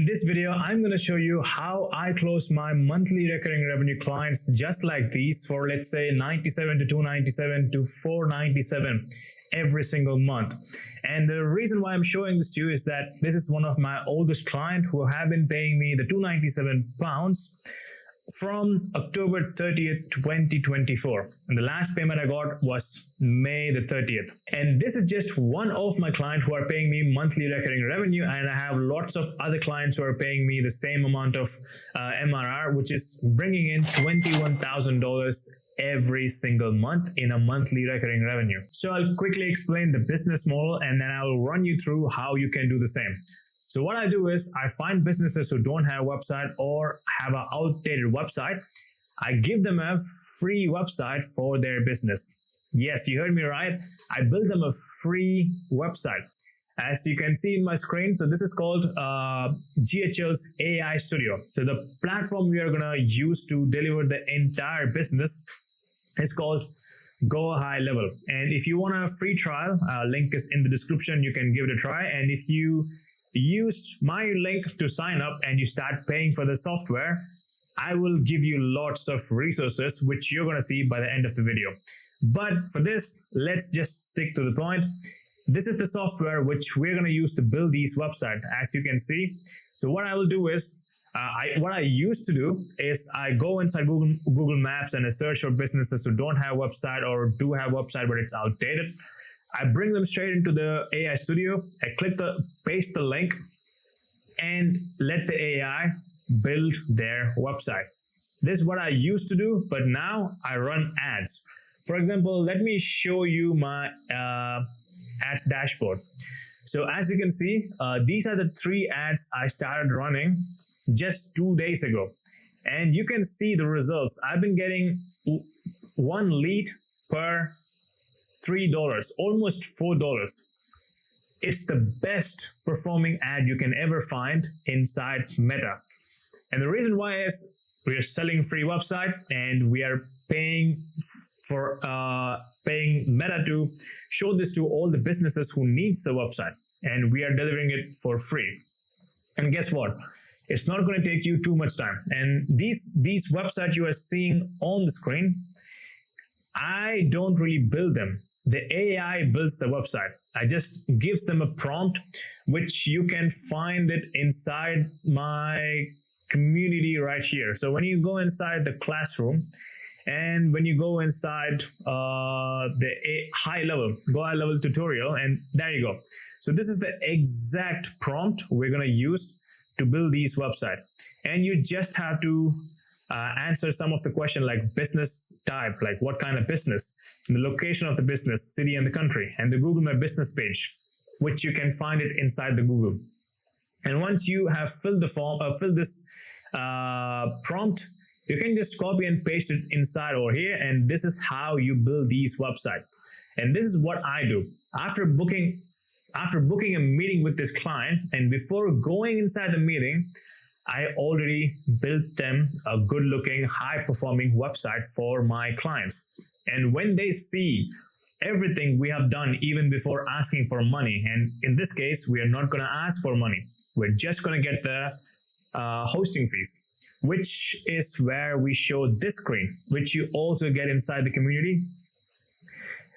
this video, I'm going to show you how I close my monthly recurring revenue clients just like these for, let's say, 97 to 297 to 497 every single month. And the reason why I'm showing this to you is that this is one of my oldest clients who have been paying me the £297 from October 30th, 2024. And the last payment I got was May the 30th. And this is just one of my clients who are paying me monthly recurring revenue. And I have lots of other clients who are paying me the same amount of MRR, which is bringing in $21,000 every single month in a monthly recurring revenue. So I'll quickly explain the business model and then I'll run you through how you can do the same. So what I do is I find businesses who don't have a website or have an outdated website. I give them a free website for their business. Yes, you heard me right. I build them a free website. As you can see in my screen, so this is called GHL's AI Studio. So the platform we are going to use to deliver the entire business is called Go High Level. And if you want a free trial, link is in the description. You can give it a try. And if you use my link to sign up and you start paying for the software, I will give you lots of resources which you're going to see by the end of the video. But for this, let's just stick to the point. This is the software which we're going to use to build these websites, as you can see. So what I will do is, what I used to do is I go inside Google Maps and I search for businesses who don't have a website or do have a website but it's outdated. I bring them straight into the AI Studio. I paste the link and let the AI build their website. This is what I used to do, but now I run ads. For example, let me show you my ads dashboard. So as you can see, these are the 3 ads I started running just 2 days ago. And you can see the results. I've been getting 1 lead per $3, almost $4. It's the best performing ad you can ever find inside Meta. And the reason why is we are selling free website and we are paying Meta to show this to all the businesses who needs the website, and we are delivering it for free. And guess what? It's not going to take you too much time. And these websites you are seeing on the screen, I don't really build them. The AI builds the website. I just gives them a prompt, which you can find it inside my community right here. So when you go inside the classroom and when you go inside the Go High Level tutorial, and there you go. So this is the exact prompt we're going to use to build these websites. And you just have to answer some of the question like business type, like what kind of business, and the location of the business, city and the country, and the Google My Business page, which you can find it inside the Google. And once you have filled the form, fill this prompt, you can just copy and paste it inside over here. And this is how you build these websites. And this is what I do. After booking a meeting with this client, and before going inside the meeting, I already built them a good looking, high performing website for my clients. And when they see everything we have done, even before asking for money, and in this case, we are not going to ask for money. We're just going to get the hosting fees, which is where we show this screen, which you also get inside the community.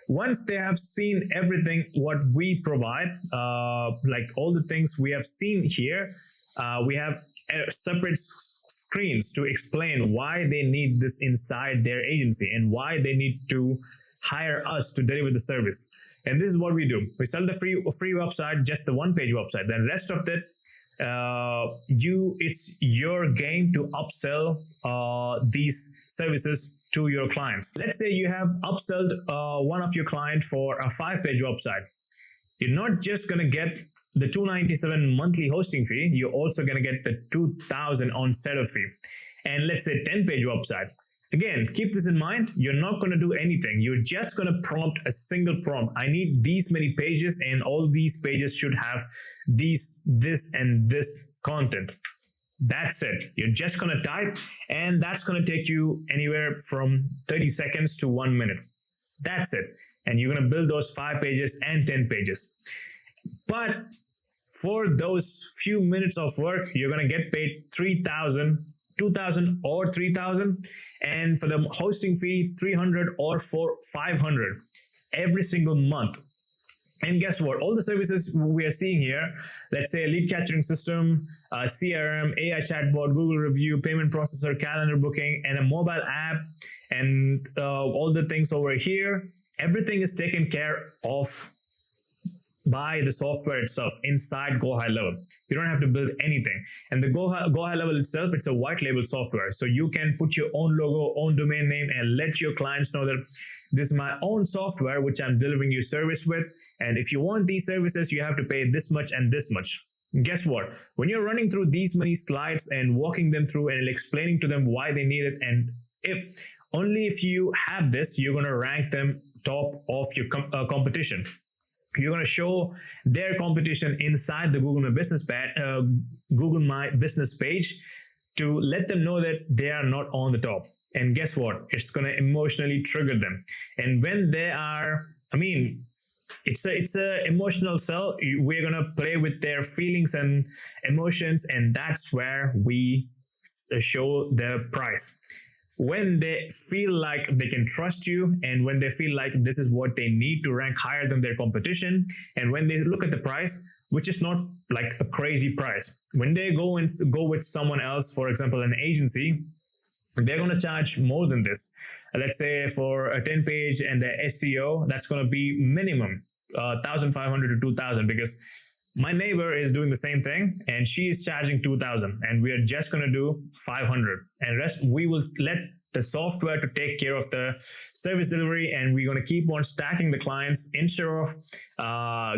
Once they have seen everything what we provide, like all the things we have seen here, we have separate screens to explain why they need this inside their agency and why they need to hire us to deliver the service. And this is what we do. We sell the free website, just the 1-page website. Then rest of it, it's your game to upsell these services to your clients. Let's say you have upsold one of your clients for a 5-page website. You're not just going to get the $297 monthly hosting fee, you're also going to get the $2,000 on setup fee. And let's say 10-page website. Again, keep this in mind. You're not going to do anything. You're just going to prompt a single prompt. I need these many pages, and all these pages should have this, and this content. That's it. You're just going to type, and that's going to take you anywhere from 30 seconds to 1 minute. That's it. And you're going to build those 5 pages and 10 pages. But For those few minutes of work, you're going to get paid 3,000, 2,000 or 3,000. And for the hosting fee, 300 or 500 every single month. And guess what? All the services we are seeing here, let's say a lead capturing system, CRM, AI chatbot, Google review, payment processor, calendar booking, and a mobile app, and all the things over here, everything is taken care of by the software itself inside Go High Level. You don't have to build anything. And the Go High Level itself, it's a white label software. So you can put your own logo, own domain name, and let your clients know that this is my own software, which I'm delivering you service with. And if you want these services, you have to pay this much and this much. Guess what? When you're running through these many slides and walking them through and explaining to them why they need it, and if you have this, you're going to rank them top of your competition. You're going to show their competition inside the Google My Business page to let them know that they are not on the top. And guess what? It's going to emotionally trigger them. And when they are, it's a emotional sell. We're going to play with their feelings and emotions, and that's where we show the price. When they feel like they can trust you, and when they feel like this is what they need to rank higher than their competition, and when they look at the price, which is not like a crazy price, when they go with someone else, for example, an agency, they're going to charge more than this. Let's say for a 10-page and the SEO, that's going to be minimum 1,500 to 2,000, because my neighbor is doing the same thing and she is charging 2,000, and we are just going to do 500, and rest we will let the software to take care of the service delivery, and we're going to keep on stacking the clients instead of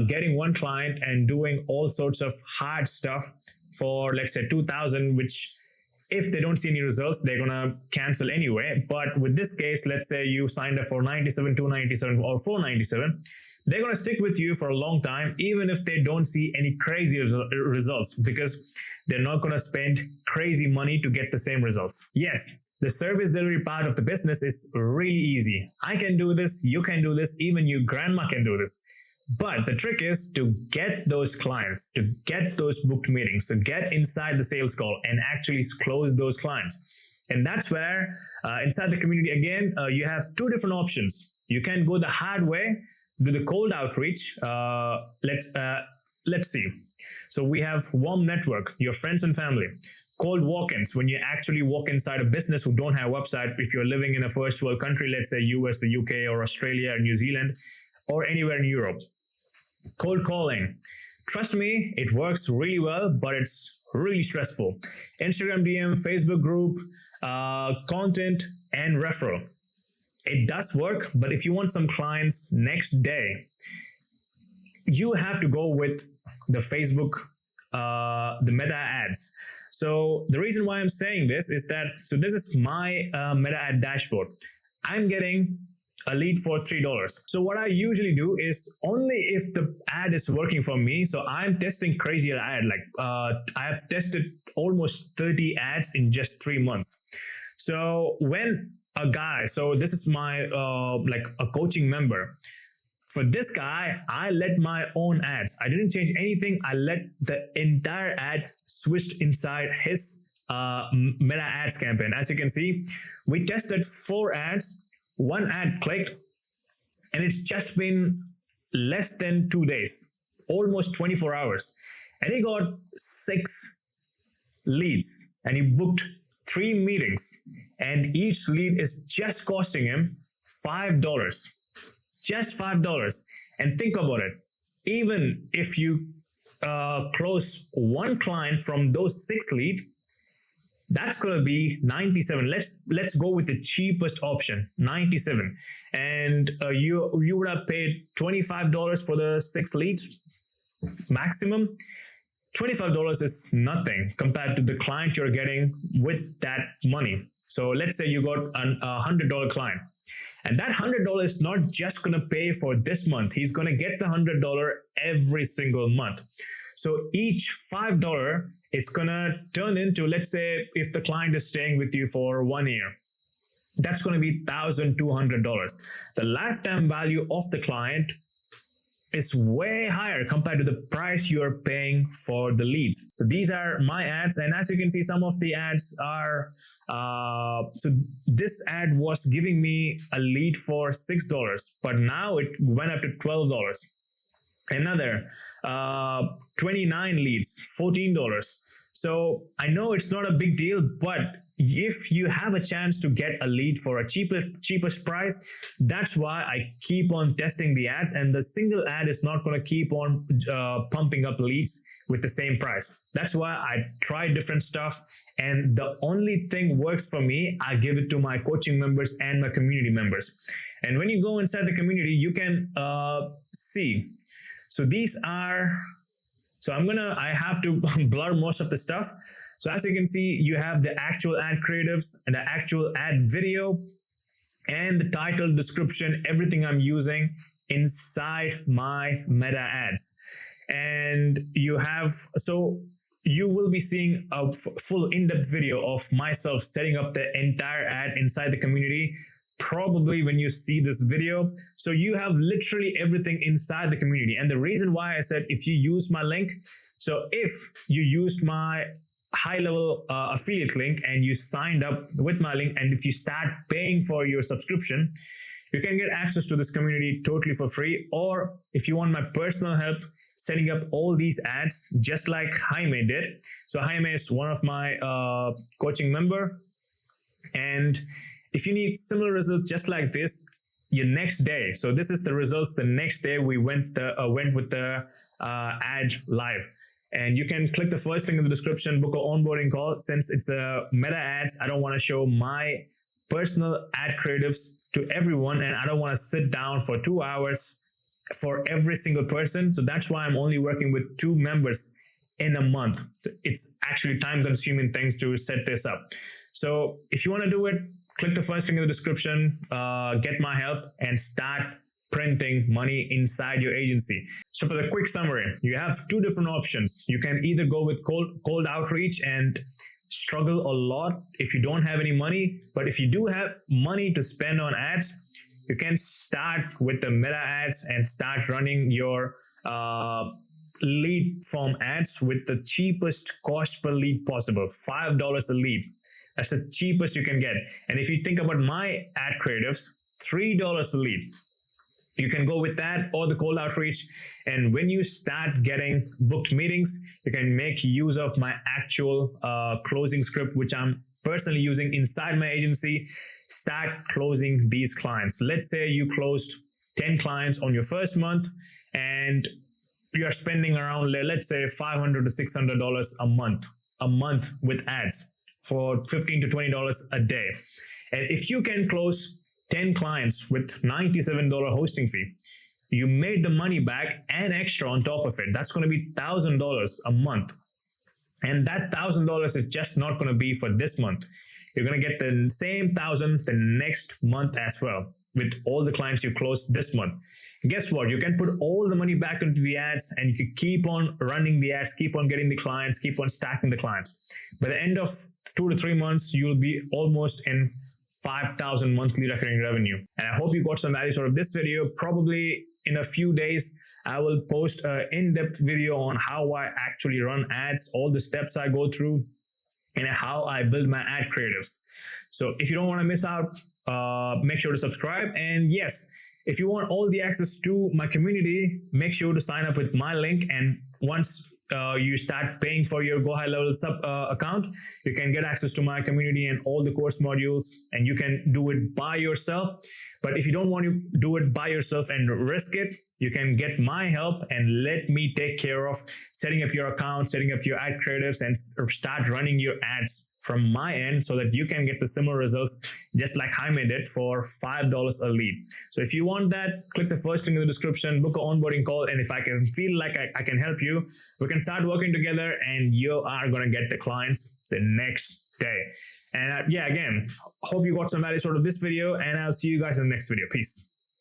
getting one client and doing all sorts of hard stuff for, let's say, 2,000, which if they don't see any results, they're going to cancel anyway. But with this case, let's say you signed up for 97, 297 or 497, they're going to stick with you for a long time, even if they don't see any crazy results, because they're not going to spend crazy money to get the same results. Yes, the service delivery part of the business is really easy. I can do this, you can do this, even your grandma can do this. But the trick is to get those clients, to get those booked meetings, to get inside the sales call and actually close those clients. And that's where inside the community, again, you have two different options. You can go the hard way, do the cold outreach. Let's see. So we have warm network, your friends and family. Cold walk-ins, when you actually walk inside a business who don't have a website. If you're living in a first world country, let's say US, the UK, or Australia, or New Zealand, or anywhere in Europe. Cold calling. Trust me, it works really well, but it's really stressful. Instagram DM, Facebook group, content, and referral. It does work, but if you want some clients next day, you have to go with the Facebook, the meta ads. So the reason why I'm saying this is that, so this is my meta ad dashboard. I'm getting a lead for $3. So what I usually do is only if the ad is working for me. So I'm testing crazy ad. Like I've tested almost 30 ads in just 3 months. So when a guy, so this is my like a coaching member. For this guy, I let my own ads. I didn't change anything. I let the entire ad switched inside his meta ads campaign. As you can see, we tested 4 ads. 1 ad clicked, and it's just been less than 2 days, almost 24 hours. And he got 6 leads, and he booked 3 meetings, and each lead is just costing him $5. Just $5. And think about it. Even if you close 1 client from those 6 leads, that's going to be 97. Let's go with the cheapest option, 97. And you would have paid $25 for the 6 leads maximum. $25 is nothing compared to the client you're getting with that money. So let's say you got a $100 client, and that $100 is not just going to pay for this month. He's going to get the $100 every single month. So each $5 is going to turn into, let's say, if the client is staying with you for 1 year, that's going to be $1,200. The lifetime value of the client is way higher compared to the price you are paying for the leads. So these are my ads, and as you can see, some of the ads are so this ad was giving me a lead for $6, but now it went up to $12. Another 29 leads, $14. So I know it's not a big deal, but if you have a chance to get a lead for a cheapest price, that's why I keep on testing the ads, and the single ad is not going to keep on pumping up leads with the same price. That's why I try different stuff, and the only thing works for me, I give it to my coaching members and my community members. And when you go inside the community, you can see. So these are, so I have to blur most of the stuff. So as you can see, you have the actual ad creatives and the actual ad video and the title, description, everything I'm using inside my meta ads. And you have, so you will be seeing a full in-depth video of myself setting up the entire ad inside the community, probably when you see this video. So you have literally everything inside the community. And the reason why I said if you use my link, so if you used my high-level affiliate link and you signed up with my link, and if you start paying for your subscription, you can get access to this community totally for free. Or if you want my personal help setting up all these ads, just like Jaime did. So Jaime is one of my coaching member, and if you need similar results just like this, your next day, so this is the results the next day we went with the ad live. And you can click the first link in the description, book an onboarding call. Since it's a meta ads, I don't want to show my personal ad creatives to everyone, and I don't want to sit down for 2 hours for every single person. So that's why I'm only working with 2 members in a month. It's actually time consuming things to set this up. So if you want to do it, click the first link in the description, get my help, and start printing money inside your agency. So for the quick summary, you have 2 different options. You can either go with cold outreach and struggle a lot if you don't have any money, but if you do have money to spend on ads, you can start with the meta ads and start running your lead form ads with the cheapest cost per lead possible, $5 a lead. That's the cheapest you can get. And if you think about my ad creatives, $3 a lead. You can go with that or the cold outreach. And when you start getting booked meetings, you can make use of my actual closing script, which I'm personally using inside my agency. Start closing these clients. Let's say you closed 10 clients on your first month, and you're spending around, let's say, $500 to $600 a month with ads for $15 to $20 a day. And if you can close 10 clients with $97 hosting fee, you made the money back and extra on top of it. That's going to be $1,000 a month. And that $1,000 is just not going to be for this month. You're going to get the same 1,000 the next month as well with all the clients you closed this month. Guess what? You can put all the money back into the ads, and you can keep on running the ads, keep on getting the clients, keep on stacking the clients. By the end of 2 to 3 months, you'll be almost in 5,000 monthly recurring revenue. And I hope you got some value out of this video. Probably in a few days, I will post an in-depth video on how I actually run ads, all the steps I go through, and how I build my ad creatives. So if you don't want to miss out, make sure to subscribe. And yes, if you want all the access to my community, make sure to sign up with my link. And once you start paying for your Go High Level sub account, you can get access to my community and all the course modules, and you can do it by yourself. But if you don't want to do it by yourself and risk it, you can get my help and let me take care of setting up your account, setting up your ad creatives, and start running your ads from my end so that you can get the similar results just like Jaime did for $5 a lead. So if you want that, click the first link in the description, book an onboarding call, and if I can feel like I can help you, we can start working together and you are going to get the clients the next day. And yeah, again, hope you got some value out of this video, and I'll see you guys in the next video. Peace.